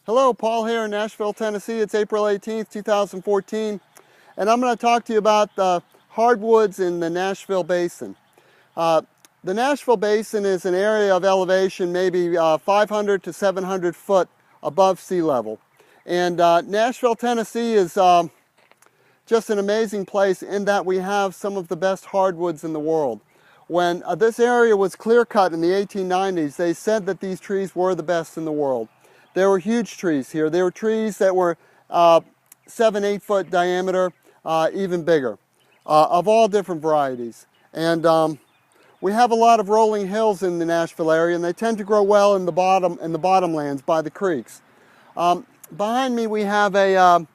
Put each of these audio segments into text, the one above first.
Hello, Paul here in Nashville, Tennessee. It's April 18th, 2014, and I'm going to talk to you about the hardwoods in the Nashville Basin. The Nashville Basin is an area of elevation maybe 500 to 700 foot above sea level. And Nashville, Tennessee is just an amazing place in that we have some of the best hardwoods in the world. When this area was clear-cut in the 1890s, they said that these trees were the best in the world. There were huge trees here. There were trees that were 7-8 foot diameter, even bigger, of all different varieties. And we have a lot of rolling hills in the Nashville area, and they tend to grow well in the bottomlands by the creeks. Behind me we have a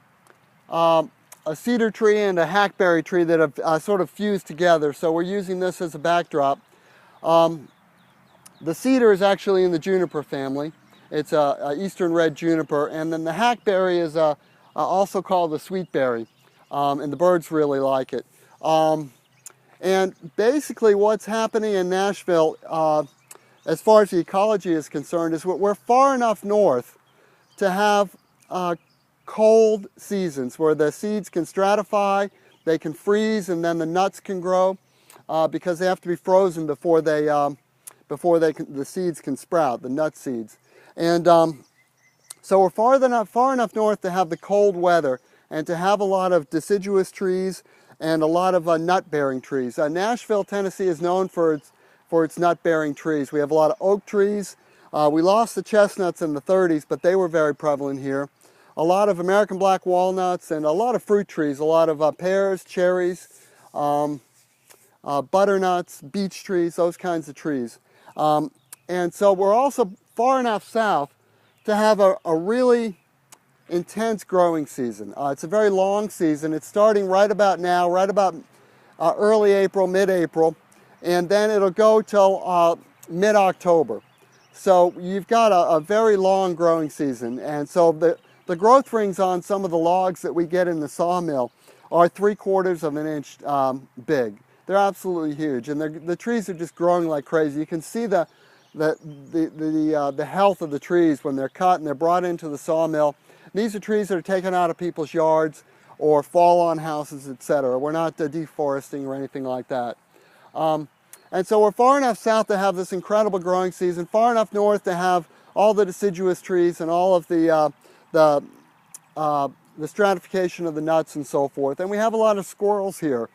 cedar tree and a hackberry tree that have sort of fused together, so we're using this as a backdrop. The cedar is actually in the juniper family. It's a eastern red juniper, and then the hackberry is also called the sweetberry, and the birds really like it. And basically what's happening in Nashville, as far as the ecology is concerned, is we're far enough north to have cold seasons where the seeds can stratify, they can freeze, and then the nuts can grow because they have to be frozen before the seeds can sprout, the nut seeds. And so we're far enough north to have the cold weather and to have a lot of deciduous trees and a lot of nut-bearing trees. Nashville, Tennessee is known for its nut-bearing trees. We have a lot of oak trees. We lost the chestnuts in the 30s, but they were very prevalent here. A lot of American black walnuts and a lot of fruit trees, a lot of pears, cherries, butternuts, beech trees, those kinds of trees. And so we're also far enough south to have a really intense growing season. It's a very long season. It's starting right about now, right about early April, mid-April, and then it'll go till mid-October. So you've got a very long growing season, and so the growth rings on some of the logs that we get in the sawmill are 3/4 of an inch big. They're absolutely huge, and the trees are just growing like crazy. You can see the health of the trees when they're cut and they're brought into the sawmill. These are trees that are taken out of people's yards or fall on houses, etc. We're not deforesting or anything like that. And so we're far enough south to have this incredible growing season, far enough north to have all the deciduous trees and all of the stratification of the nuts and so forth. And we have a lot of squirrels here.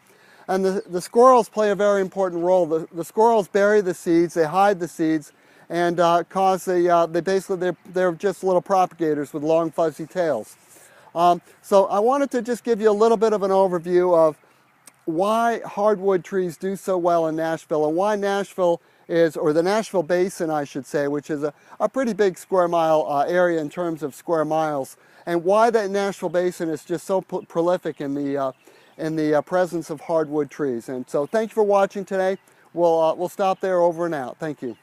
And the squirrels play a very important role. The squirrels bury the seeds, they hide the seeds, and they're just little propagators with long fuzzy tails. So I wanted to just give you a little bit of an overview of why hardwood trees do so well in Nashville, and why Nashville is, or the Nashville Basin I should say, which is a pretty big square mile area in terms of square miles, and why that Nashville Basin is just so prolific in the presence of hardwood trees. And so thank you for watching today. We'll stop there, over and out. Thank you.